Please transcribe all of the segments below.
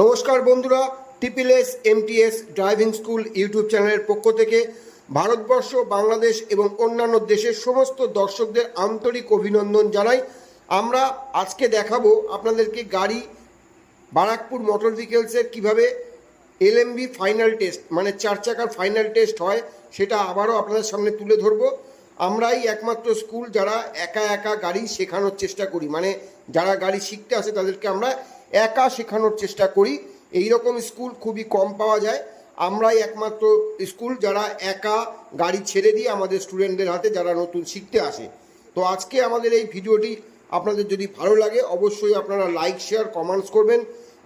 নমস্কার বন্ধুরা, টিপিএলএস MTS driving school YouTube চ্যানেলের পক্ষ থেকে ভারতবর্ষ, বাংলাদেশ এবং অন্যান্য দেশের সমস্ত দর্শকদের আন্তরিক অভিনন্দন জানাই। আমরা আজকে দেখাবো আপনাদেরকে গাড়ি বারাকপুর মোটর ভেহিকেলসের কীভাবে এলএমভি ফাইনাল টেস্ট মানে 4 চাকার ফাইনাল টেস্ট হয় সেটা আবারও আপনাদের সামনে তুলে ধরবো। আমরাই একমাত্র স্কুল যারা একা একা গাড়ি শেখানোর চেষ্টা করি, মানে যারা গাড়ি শিখতে আসে তাদেরকে আমরা একা শেখানোর চেষ্টা করি। এই রকম স্কুল খুবই কম পাওয়া যায়। আমরাই একমাত্র স্কুল যারা একা গাড়ি ছেড়ে দিয়ে আমাদের স্টুডেন্টদের হাতে যারা নতুন শিখতে আসে। তো আজকে আমাদের এই ভিডিওটি আপনাদের যদি ভালো লাগে অবশ্যই আপনারা লাইক, শেয়ার, কমেন্টস করবেন।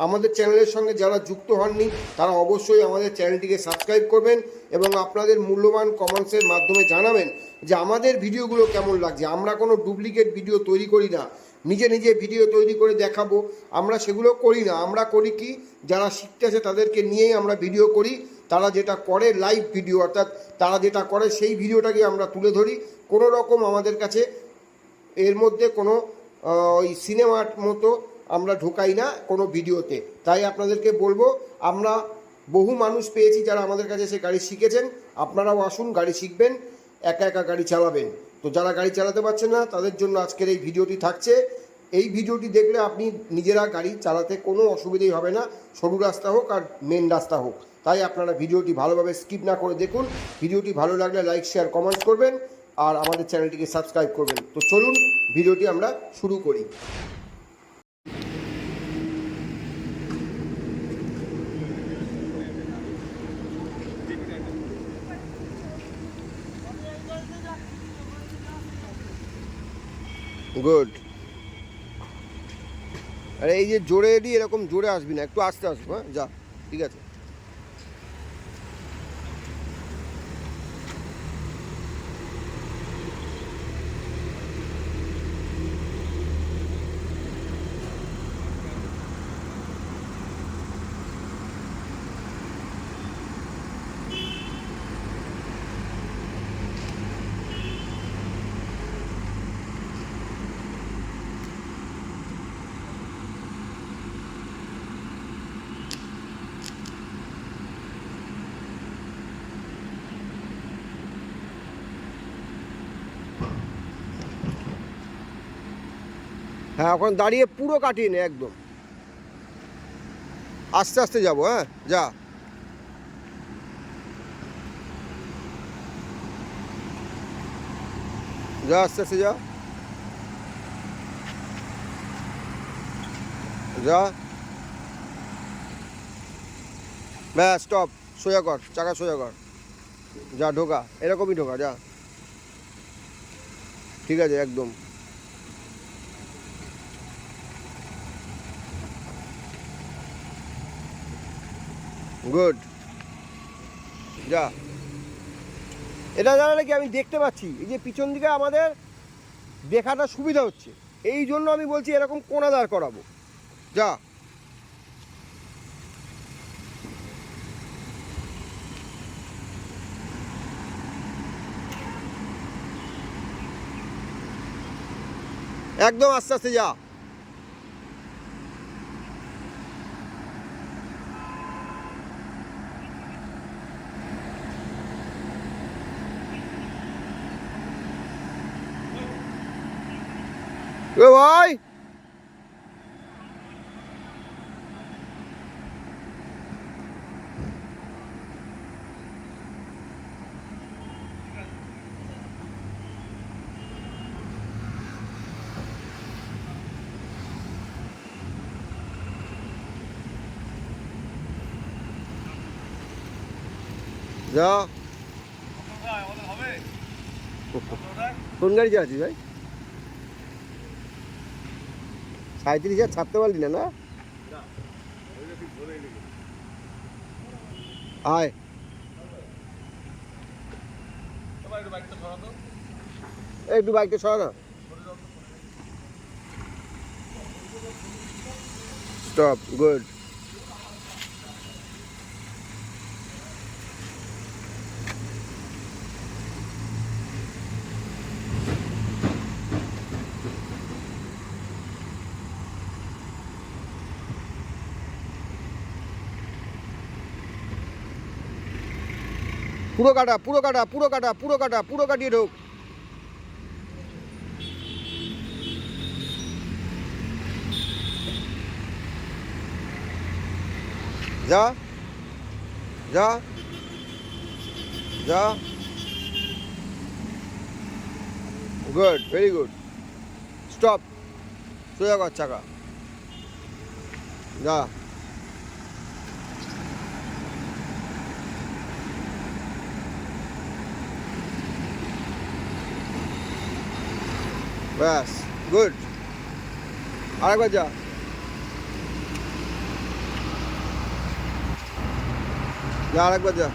আমাদের চ্যানেলের সঙ্গে যারা যুক্ত হননি তারা অবশ্যই আমাদের চ্যানেলটিকে সাবস্ক্রাইব করবেন এবং আপনাদের মূল্যবান কমেন্টসের মাধ্যমে জানাবেন যে আমাদের ভিডিওগুলো কেমন লাগছে। আমরা কোনো ডুপ্লিকেট ভিডিও তৈরি করি না, নিজে নিজে ভিডিও তৈরি করে দেখাবো আমরা সেগুলো করি না। আমরা করি কি, যারা শিখতে আসে তাদেরকে নিয়েই আমরা ভিডিও করি। তারা যেটা করে লাইভ ভিডিও, অর্থাৎ তারা যেটা করে সেই ভিডিওটাকে আমরা তুলে ধরি। কোনো রকম আমাদের কাছে এর মধ্যে কোনো ওই সিনেমার মতো আমরা ঢোকাই না কোনো ভিডিওতে। তাই আপনাদেরকে বলবো, আমরা বহু মানুষ পেয়েছি যারা আমাদের কাছে এসে গাড়ি শিখেছেন। আপনারাও আসুন, গাড়ি শিখবেন, একা একা গাড়ি চালাবেন। তো যারা গাড়ি চালাতে পারছেন না তাদের জন্য আজকের এই ভিডিওটি থাকছে। এই ভিডিওটি দেখলে আপনি নিজেরা গাড়ি চালাতে কোনো অসুবিধাই হবে না, সরু রাস্তা হোক আর মেন রাস্তা হোক। তাই আপনারা ভিডিওটি ভালোভাবে স্কিপ না করে দেখুন। ভিডিওটি ভালো লাগলে লাইক, শেয়ার, কমেন্টস করবেন আর আমাদের চ্যানেলটিকে সাবস্ক্রাইব করবেন। তো চলুন ভিডিওটি আমরা শুরু করি। গুড। আরে এই যে জোরে এলি, এরকম জোরে আসবি না, একটু আস্তে আসবো। হ্যাঁ, যা, ঠিক আছে। হ্যাঁ, এখন দাঁড়িয়ে পুরো কাটিয়ে নে, একদম আস্তে আস্তে যাবো। হ্যাঁ, যা, যা, আস্তে আস্তে যা, যা। ব্যাস, স্টপ, সোজা কর, চাকা সোজা কর, যা, ঢোকা, এরকমই ঢোকা, যা, ঠিক আছে, একদম। গুড, যা। এটা জানালে কি আমি দেখতে পাচ্ছি, এই যে পিছন দিকে আমাদের দেখাটা সুবিধা হচ্ছে, এই জন্য আমি বলছি এরকম কোনা দাঁড় করাবো। যা, একদম আস্তে আস্তে যা। এ ভাই, যা। কোন গাড়ি চালাচ্ছিস ভাই? 37,000 ছাড়তে পারলি না? না, আয়, একটু বাইকটা সরা না। Stop, good. পুরো কাটা, পুরো কাটা, পুরো কাটা, পুরো কাটা, পুরো কাটিয়ে ঢোক। যা যা যা, গুড, ভেরি গুড। স্টপ, সোজা কর চাকা, যা। ব্যাস, গুড। আরেকবার যা, যা আরেকবার যা।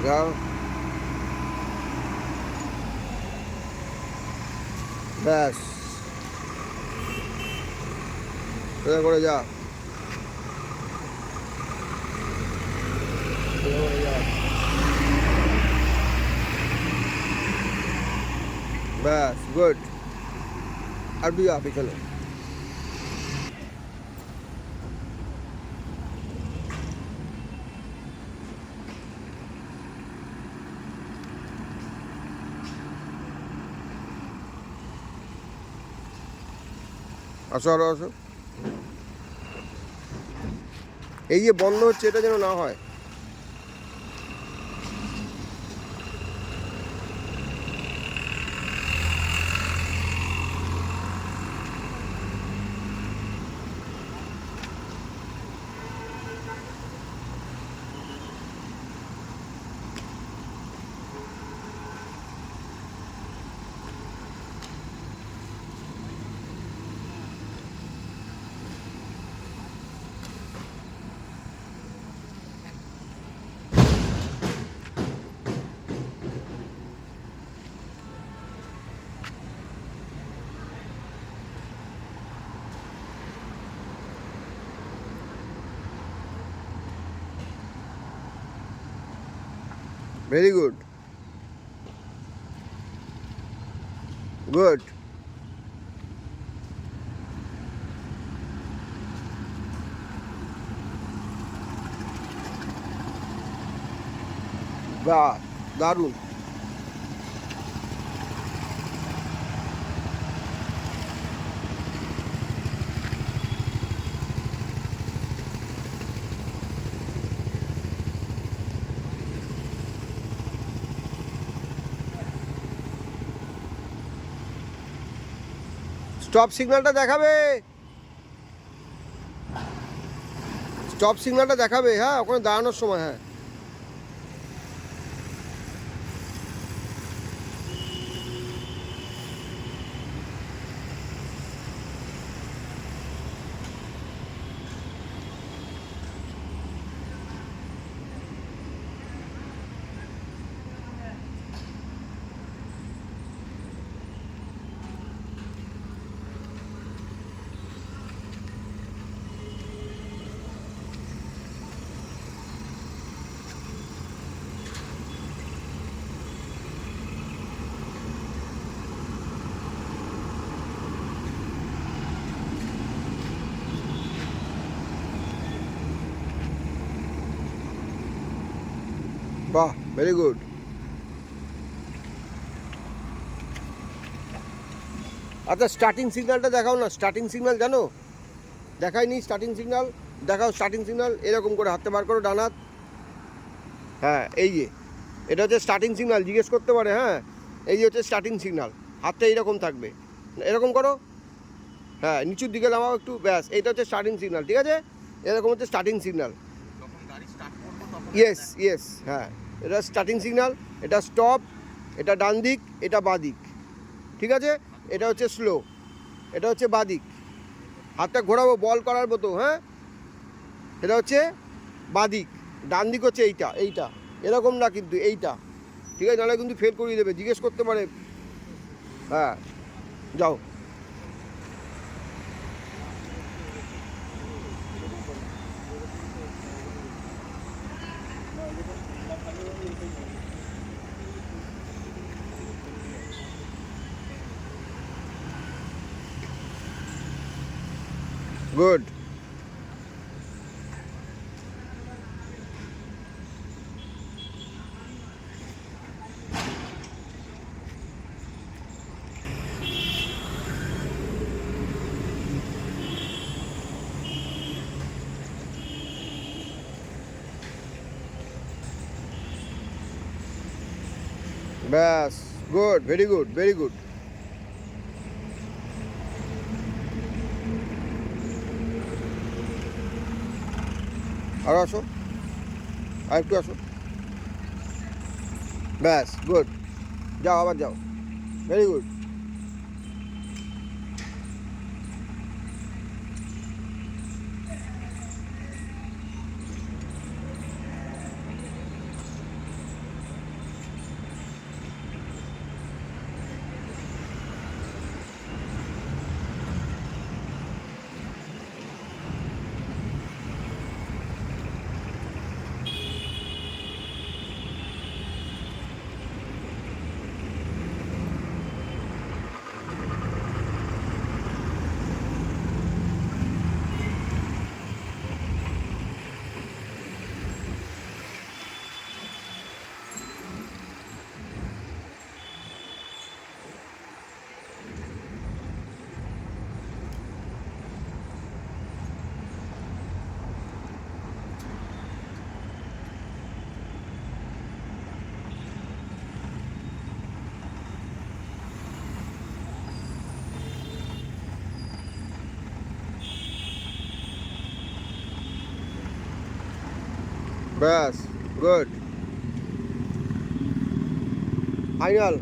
যাও, ব্যাস, সোজা করে যা, সোজা করে যা, ব্যাস, গুড। আর একটু যা পিছনে। আসো আরো আসো। এই যে বন্ধ হচ্ছে, এটা যেন না হয়। Very good, good. বাহ, দারুণ। স্টপ সিগন্যালটা দেখাবে, স্টপ সিগন্যালটা দেখাবে, হ্যাঁ, ওখানে দাঁড়ানোর সময়। হ্যাঁ, বাহ, ভেরি গুড। আচ্ছা, স্টার্টিং সিগন্যালটা দেখাও না। স্টার্টিং সিগন্যাল জানো? দেখায়নি স্টার্টিং সিগন্যাল? দেখাও স্টার্টিং সিগন্যাল। এরকম করে হাতে বার করো, ডান হাত। হ্যাঁ, এই যে এটা হচ্ছে স্টার্টিং সিগন্যাল, জিজ্ঞেস করতে পারে। হ্যাঁ, এই যে হচ্ছে স্টার্টিং সিগন্যাল, হাতটা এইরকম থাকবে, এরকম করো। হ্যাঁ, নিচুর দিকে নামাও একটু, ব্যাস, এইটা হচ্ছে স্টার্টিং সিগন্যাল। ঠিক আছে, এরকম হচ্ছে স্টার্টিং সিগন্যাল। যখন গাড়ি স্টার্ট করবো তখন ইয়েস ইয়েস, হ্যাঁ, এটা স্টার্টিং সিগন্যাল, এটা স্টপ, এটা ডান দিক, এটা বাঁ দিক, ঠিক আছে? এটা হচ্ছে স্লো, এটা হচ্ছে বাঁ দিক। হাতটা ঘোরাবো বল করার মতো, হ্যাঁ? এটা হচ্ছে বাঁ দিক, ডান দিক হচ্ছে এইটা, এইটা এরকম না কিন্তু এইটা, ঠিক আছে? নাহলে কিন্তু ফেল করিয়ে দেবে, জিজ্ঞেস করতে পারে। হ্যাঁ, যাও। গুড। ব্যাস, good, very good, very good. আরও আসো, আর একটু আসো। ব্যাস, গুড। যাও, আবার যাও, ভেরি গুড। ব্যাস, গুড। ফাইনাল।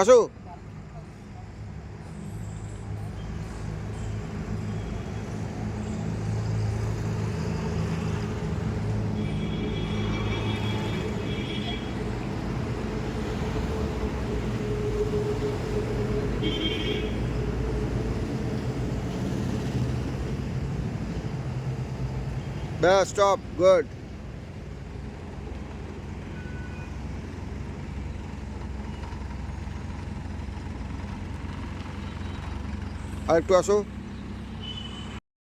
আসো। ব্যাস, স্টপ, গুড। আর একটু আসো।